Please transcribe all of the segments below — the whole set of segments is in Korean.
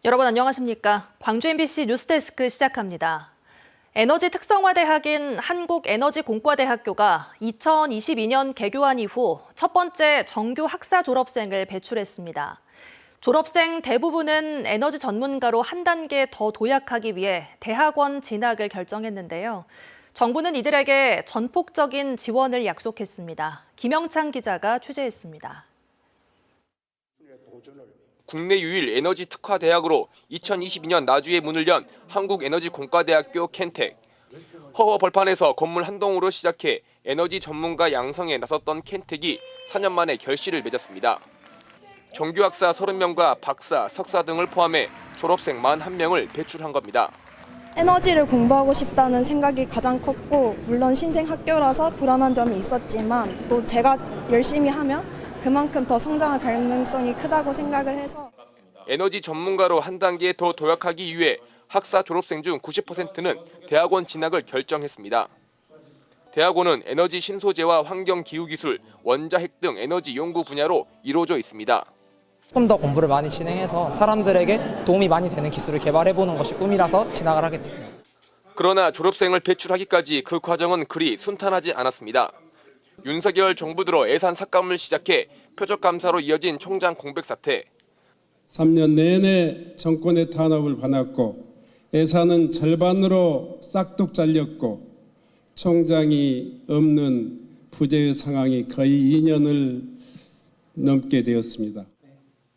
여러분 안녕하십니까? 광주 MBC 뉴스데스크 시작합니다. 에너지 특성화대학인 한국에너지공과대학교가 2022년 개교한 이후 첫 번째 정규 학사 졸업생을 배출했습니다. 졸업생 대부분은 에너지 전문가로 한 단계 더 도약하기 위해 대학원 진학을 결정했는데요. 정부는 이들에게 전폭적인 지원을 약속했습니다. 김영창 기자가 취재했습니다. 국내 유일 에너지 특화 대학으로 2022년 나주에 문을 연 한국에너지공과대학교 켄텍. 허허 벌판에서 건물 한 동으로 시작해 에너지 전문가 양성에 나섰던 켄텍이 4년 만에 결실을 맺었습니다. 정규 학사 30명과 박사, 석사 등을 포함해 졸업생 41명을 배출한 겁니다. 에너지를 공부하고 싶다는 생각이 가장 컸고, 물론 신생 학교라서 불안한 점이 있었지만 또 제가 열심히 하면 그만큼 더 성장할 가능성이 크다고 생각을 해서 에너지 전문가로 한 단계 더 도약하기 위해 학사 졸업생 중 90%는 대학원 진학을 결정했습니다. 대학원은 에너지 신소재와 환경기후기술, 원자핵 등 에너지 연구 분야로 이루어져 있습니다. 조금 더 공부를 많이 진행해서 사람들에게 도움이 많이 되는 기술을 개발해보는 것이 꿈이라서 진학을 하게 됐습니다. 그러나 졸업생을 배출하기까지 그 과정은 그리 순탄하지 않았습니다. 윤석열 정부 들어 예산 삭감을 시작해 표적 감사로 이어진 총장 공백 사태. 3년 내내 정권의 탄압을 받았고 예산은 절반으로 싹둑 잘렸고 총장이 없는 부재의 상황이 거의 2년을 넘게 되었습니다.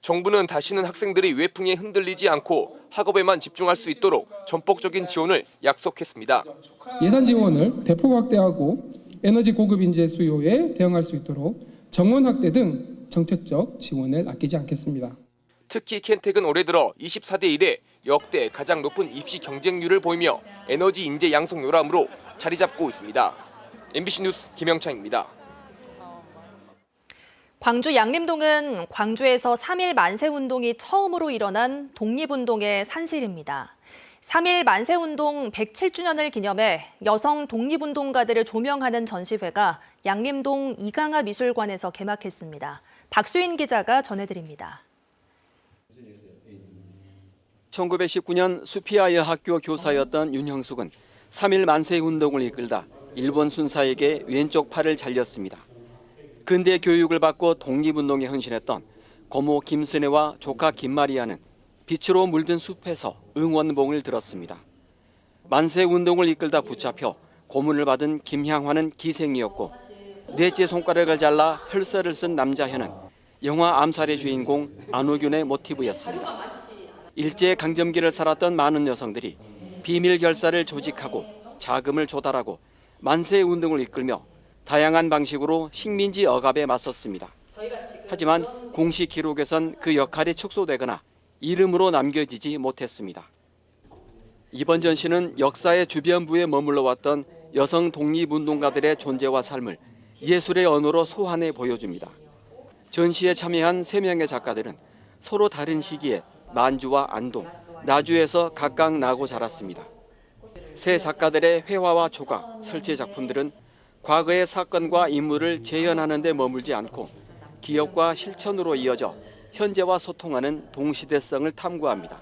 정부는 다시는 학생들이 외풍에 흔들리지 않고 학업에만 집중할 수 있도록 전폭적인 지원을 약속했습니다. 예산 지원을 대폭 확대하고 에너지 고급 인재 수요에 대응할 수 있도록 정원 확대 등 정책적 지원을 아끼지 않겠습니다. 특히 켄텍은 올해 들어 24대 1에 역대 가장 높은 입시 경쟁률을 보이며 에너지 인재 양성 요람으로 자리 잡고 있습니다. MBC 뉴스 김영창입니다. 광주 양림동은 광주에서 3.1 만세운동이 처음으로 일어난 독립운동의 산실입니다. 3.1 만세운동 107주년을 기념해 여성 독립운동가들을 조명하는 전시회가 양림동 이강하 미술관에서 개막했습니다. 박수인 기자가 전해드립니다. 1919년 수피아 여학교 교사였던 윤형숙은 3.1 만세운동을 이끌다 일본 순사에게 왼쪽 팔을 잘렸습니다. 근대 교육을 받고 독립운동에 헌신했던 고모 김순애와 조카 김마리아는 빛으로 물든 숲에서 응원봉을 들었습니다. 만세운동을 이끌다 붙잡혀 고문을 받은 김향화는 기생이었고 넷째 손가락을 잘라 혈서를 쓴 남자현은 영화 암살의 주인공 안호균의 모티브였습니다. 일제강점기를 살았던 많은 여성들이 비밀 결사를 조직하고 자금을 조달하고 만세운동을 이끌며 다양한 방식으로 식민지 억압에 맞섰습니다. 하지만 공식 기록에선 그 역할이 축소되거나 이름으로 남겨지지 못했습니다. 이번 전시는 역사의 주변부에 머물러 왔던 여성 독립운동가들의 존재와 삶을 예술의 언어로 소환해 보여줍니다. 전시에 참여한 3명의 작가들은 서로 다른 시기에 만주와 안동, 나주에서 각각 나고 자랐습니다. 세 작가들의 회화와 조각, 설치 작품들은 과거의 사건과 인물을 재현하는 데 머물지 않고 기억과 실천으로 이어져 현재와 소통하는 동시대성을 탐구합니다.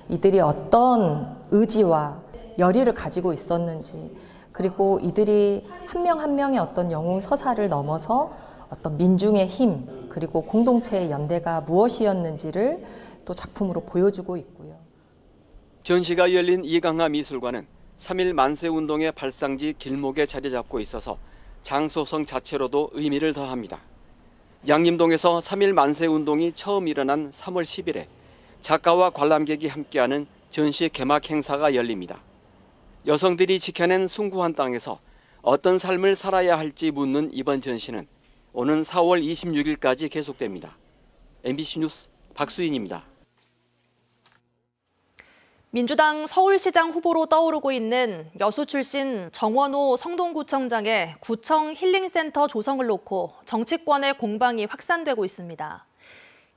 이들이 어떤 의지와 열의를 가지고 있었는지, 그리고 이들이 한 명 한 명의 어떤 영웅 서사를 넘어서 어떤 민중의 힘, 그리고 공동체의 연대가 무엇이었는지를 또 작품으로 보여주고 있고요. 전시가 열린 이강하 미술관은 3.1 만세운동의 발상지 길목에 자리 잡고 있어서 장소성 자체로도 의미를 더합니다. 양림동에서 3.1 만세운동이 처음 일어난 3월 10일에 작가와 관람객이 함께하는 전시 개막 행사가 열립니다. 여성들이 지켜낸 숭고한 땅에서 어떤 삶을 살아야 할지 묻는 이번 전시는 오는 4월 26일까지 계속됩니다. MBC 뉴스 박수인입니다. 민주당 서울시장 후보로 떠오르고 있는 여수 출신 정원호 성동구청장의 구청 힐링센터 조성을 놓고 정치권의 공방이 확산되고 있습니다.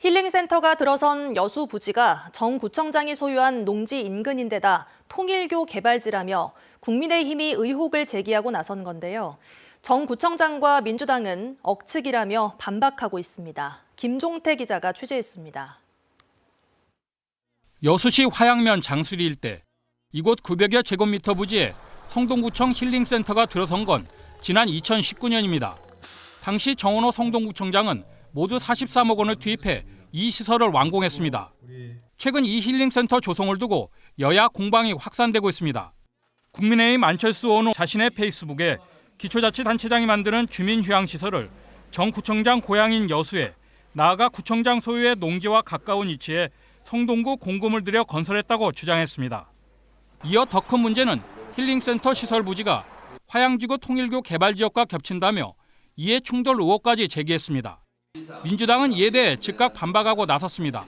힐링센터가 들어선 여수 부지가 정 구청장이 소유한 농지 인근인데다 통일교 개발지라며 국민의힘이 의혹을 제기하고 나선 건데요. 정 구청장과 민주당은 억측이라며 반박하고 있습니다. 김종태 기자가 취재했습니다. 여수시 화양면 장수리 일대 이곳 900여 제곱미터 부지에 성동구청 힐링센터가 들어선 건 지난 2019년입니다. 당시 정원호 성동구청장은 모두 43억 원을 투입해 이 시설을 완공했습니다. 최근 이 힐링센터 조성을 두고 여야 공방이 확산되고 있습니다. 국민의힘 안철수 의원은 자신의 페이스북에 기초자치단체장이 만드는 주민휴양시설을 정 구청장 고향인 여수에 나아가 구청장 소유의 농지와 가까운 위치에 성동구 공금을 들여 건설했다고 주장했습니다. 이어 더 큰 문제는 힐링센터 시설 부지가 화양지구 통일교 개발지역과 겹친다며 이해 충돌 의혹까지 제기했습니다. 민주당은 이에 대해 즉각 반박하고 나섰습니다.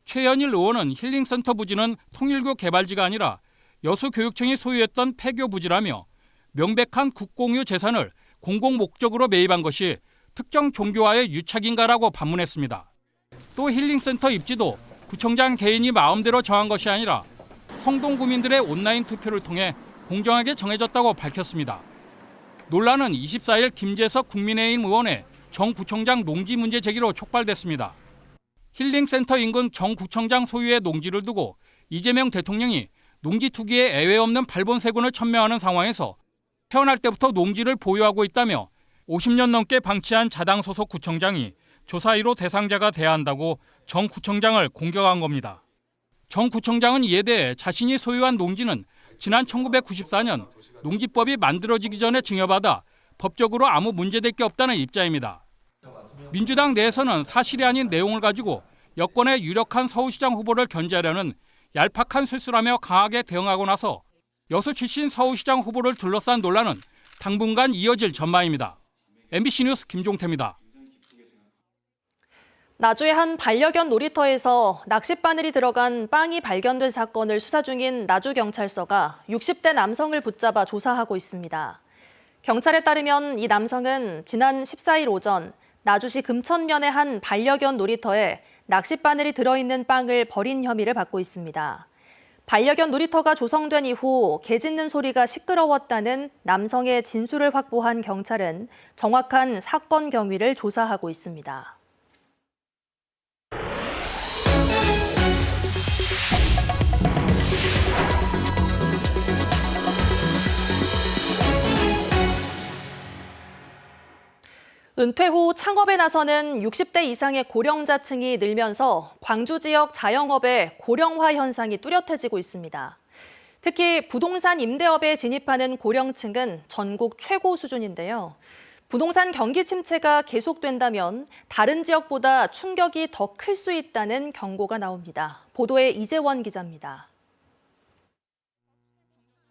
최현일 의원은 힐링센터 부지는 통일교 개발지가 아니라 여수교육청이 소유했던 폐교 부지라며 명백한 국공유 재산을 공공 목적으로 매입한 것이 특정 종교와의 유착인가라고 반문했습니다. 또 힐링센터 입지도 구청장 개인이 마음대로 정한 것이 아니라 성동구민들의 온라인 투표를 통해 공정하게 정해졌다고 밝혔습니다. 논란은 24일 김재석 국민의힘 의원의 정 구청장 농지 문제 제기로 촉발됐습니다. 힐링센터 인근 정 구청장 소유의 농지를 두고 이재명 대통령이 농지 투기에 애외 없는 발본세군을 천명하는 상황에서 태어날 때부터 농지를 보유하고 있다며 50년 넘게 방치한 자당 소속 구청장이 조사 1호 대상자가 돼야 한다고 정 구청장을 공격한 겁니다. 정 구청장은 이에 대해 자신이 소유한 농지는 지난 1994년 농지법이 만들어지기 전에 증여받아 법적으로 아무 문제될 게 없다는 입장입니다. 민주당 내에서는 사실이 아닌 내용을 가지고 여권의 유력한 서울시장 후보를 견제하려는 얄팍한 실수라며 강하게 대응하고 나서 여수 출신 서울시장 후보를 둘러싼 논란은 당분간 이어질 전망입니다. MBC 뉴스 김종태입니다. 나주의 한 반려견 놀이터에서 낚싯바늘이 들어간 빵이 발견된 사건을 수사 중인 나주경찰서가 60대 남성을 붙잡아 조사하고 있습니다. 경찰에 따르면 이 남성은 지난 14일 오전 나주시 금천면의 한 반려견 놀이터에 낚싯바늘이 들어있는 빵을 버린 혐의를 받고 있습니다. 반려견 놀이터가 조성된 이후 개 짖는 소리가 시끄러웠다는 남성의 진술을 확보한 경찰은 정확한 사건 경위를 조사하고 있습니다. 은퇴 후 창업에 나서는 60대 이상의 고령자층이 늘면서 광주 지역 자영업의 고령화 현상이 뚜렷해지고 있습니다. 특히 부동산 임대업에 진입하는 고령층은 전국 최고 수준인데요. 부동산 경기 침체가 계속된다면 다른 지역보다 충격이 더 클 수 있다는 경고가 나옵니다. 보도에 이재원 기자입니다.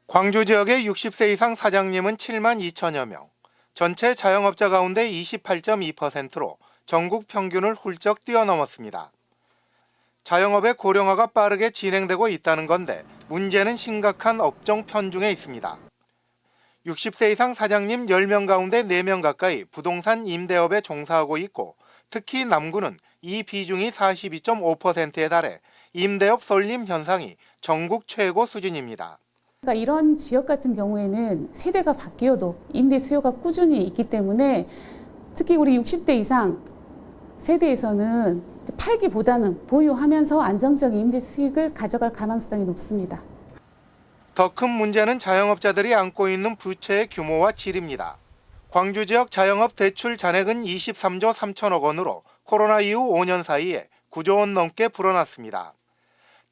광주 지역의 60세 이상 사장님은 7만 2천여 명. 전체 자영업자 가운데 28.2%로 전국 평균을 훌쩍 뛰어넘었습니다. 자영업의 고령화가 빠르게 진행되고 있다는 건데 문제는 심각한 업종 편중에 있습니다. 60세 이상 사장님 10명 가운데 4명 가까이 부동산 임대업에 종사하고 있고 특히 남구는 이 비중이 42.5%에 달해 임대업 쏠림 현상이 전국 최고 수준입니다. 그러니까 이런 지역 같은 경우에는 세대가 바뀌어도 임대 수요가 꾸준히 있기 때문에 특히 우리 60대 이상 세대에서는 팔기보다는 보유하면서 안정적인 임대 수익을 가져갈 가능성이 높습니다. 더 큰 문제는 자영업자들이 안고 있는 부채의 규모와 질입니다. 광주 지역 자영업 대출 잔액은 23조 3천억 원으로 코로나 이후 5년 사이에 9조 원 넘게 불어났습니다.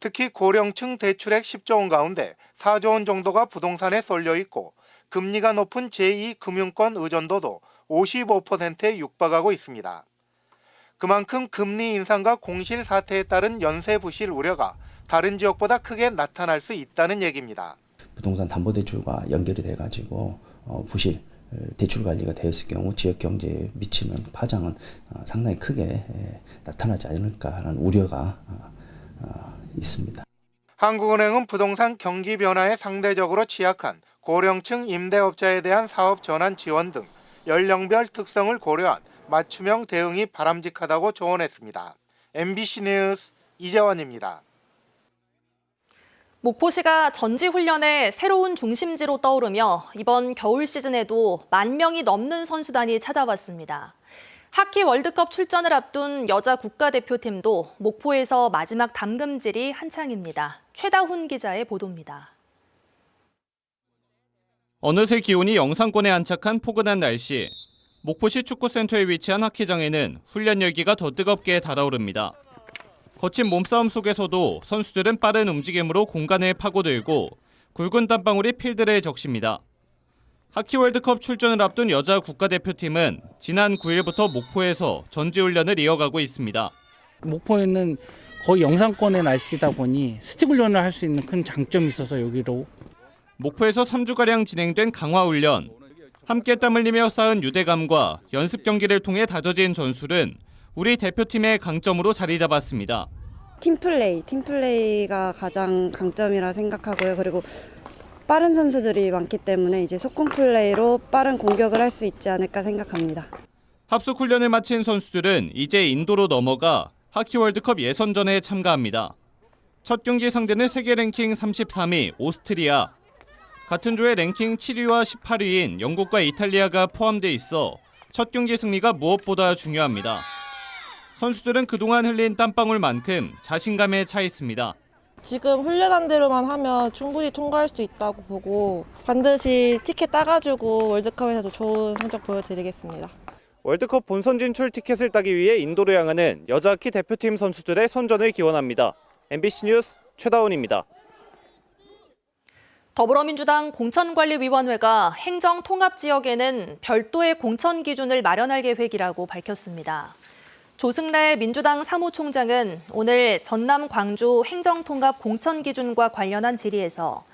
특히 고령층 대출액 10조 원 가운데 4조 원 정도가 부동산에 쏠려 있고 금리가 높은 제2금융권 의존도도 55%에 육박하고 있습니다. 그만큼 금리 인상과 공실 사태에 따른 연쇄 부실 우려가 다른 지역보다 크게 나타날 수 있다는 얘기입니다. 부동산 담보대출과 연결이 돼가지고 부실, 대출 관리가 되었을 경우 지역 경제에 미치는 파장은 상당히 크게 나타나지 않을까라는 우려가 있습니다. 한국은행은 부동산 경기 변화에 상대적으로 취약한 고령층 임대업자에 대한 사업 전환 지원 등 연령별 특성을 고려한 맞춤형 대응이 바람직하다고 조언했습니다. MBC 뉴스 이재원입니다. 목포시가 전지훈련의 새로운 중심지로 떠오르며 이번 겨울 시즌에도 10,000명이 넘는 선수단이 찾아왔습니다. 하키 월드컵 출전을 앞둔 여자 국가대표팀도 목포에서 마지막 담금질이 한창입니다. 최다훈 기자의 보도입니다. 어느새 기온이 영상권에 안착한 포근한 날씨. 목포시 축구센터에 위치한 하키장에는 훈련 열기가 더 뜨겁게 달아오릅니다. 거친 몸싸움 속에서도 선수들은 빠른 움직임으로 공간을 파고들고 굵은 땀방울이 필드를 적십니다. 하키 월드컵 출전을 앞둔 여자 국가대표팀은 지난 9일부터 목포에서 전지훈련을 이어가고 있습니다. 목포에는 거의 영상권의 날씨다 보니 스틱 훈련을 할 수 있는 큰 장점이 있어서 여기로. 목포에서 3주가량 진행된 강화훈련. 함께 땀 흘리며 쌓은 유대감과 연습 경기를 통해 다져진 전술은 우리 대표팀의 강점으로 자리 잡았습니다. 팀플레이가 가장 강점이라 생각하고요. 그리고 빠른 선수들이 많기 때문에 이제 속공 플레이로 빠른 공격을 할 수 있지 않을까 생각합니다. 합숙 훈련을 마친 선수들은 이제 인도로 넘어가 하키 월드컵 예선전에 참가합니다. 첫 경기 상대는 세계 랭킹 33위 오스트리아. 같은 조의 랭킹 7위와 18위인 영국과 이탈리아가 포함돼 있어 첫 경기 승리가 무엇보다 중요합니다. 선수들은 그동안 흘린 땀방울만큼 자신감에 차 있습니다. 지금 훈련한 대로만 하면 충분히 통과할 수 있다고 보고 반드시 티켓 따가지고 월드컵에서도 좋은 성적 보여드리겠습니다. 월드컵 본선 진출 티켓을 따기 위해 인도로 향하는 여자 하키 대표팀 선수들의 선전을 기원합니다. MBC 뉴스 최다운입니다. 더불어민주당 공천관리위원회가 행정통합지역에는 별도의 공천 기준을 마련할 계획이라고 밝혔습니다. 조승래 민주당 사무총장은 오늘 전남 광주 행정통합 공천 기준과 관련한 질의에서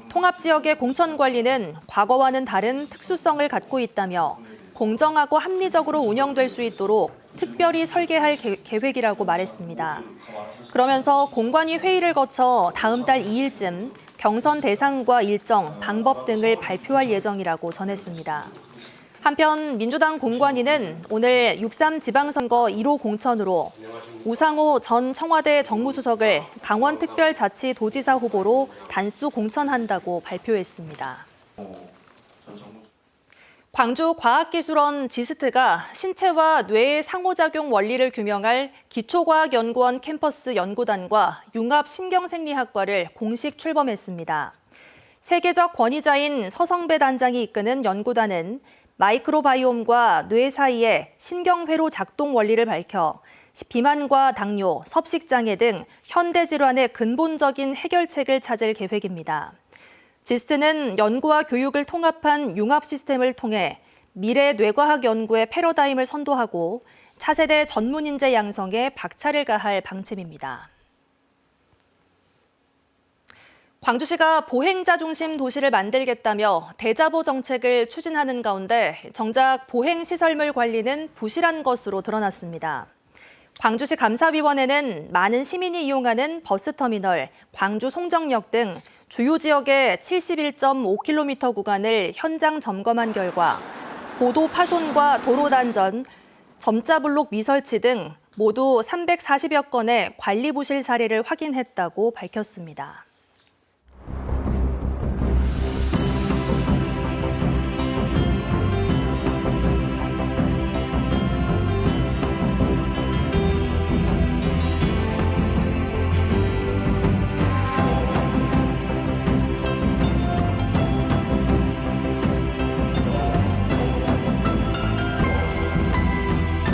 통합지역의 공천 관리는 과거와는 다른 특수성을 갖고 있다며 공정하고 합리적으로 운영될 수 있도록 특별히 설계할 계획이라고 말했습니다. 그러면서 공관위 회의를 거쳐 다음 달 2일쯤 경선 대상과 일정, 방법 등을 발표할 예정이라고 전했습니다. 한편 민주당 공관위는 오늘 6.3 지방선거 1호 공천으로 우상호 전 청와대 정무수석을 강원특별자치도지사 후보로 단수 공천한다고 발표했습니다. 광주과학기술원 지스트가 신체와 뇌의 상호작용 원리를 규명할 기초과학연구원 캠퍼스 연구단과 융합신경생리학과를 공식 출범했습니다. 세계적 권위자인 서성배 단장이 이끄는 연구단은 마이크로바이옴과 뇌 사이의 신경회로 작동 원리를 밝혀 비만과 당뇨, 섭식장애 등 현대 질환의 근본적인 해결책을 찾을 계획입니다. 지스트는 연구와 교육을 통합한 융합 시스템을 통해 미래 뇌과학 연구의 패러다임을 선도하고 차세대 전문 인재 양성에 박차를 가할 방침입니다. 광주시가 보행자 중심 도시를 만들겠다며 대자보 정책을 추진하는 가운데 정작 보행시설물 관리는 부실한 것으로 드러났습니다. 광주시 감사위원회는 많은 시민이 이용하는 버스터미널, 광주 송정역 등 주요 지역의 71.5km 구간을 현장 점검한 결과 보도 파손과 도로 단전, 점자 블록 미설치 등 모두 340여 건의 관리 부실 사례를 확인했다고 밝혔습니다.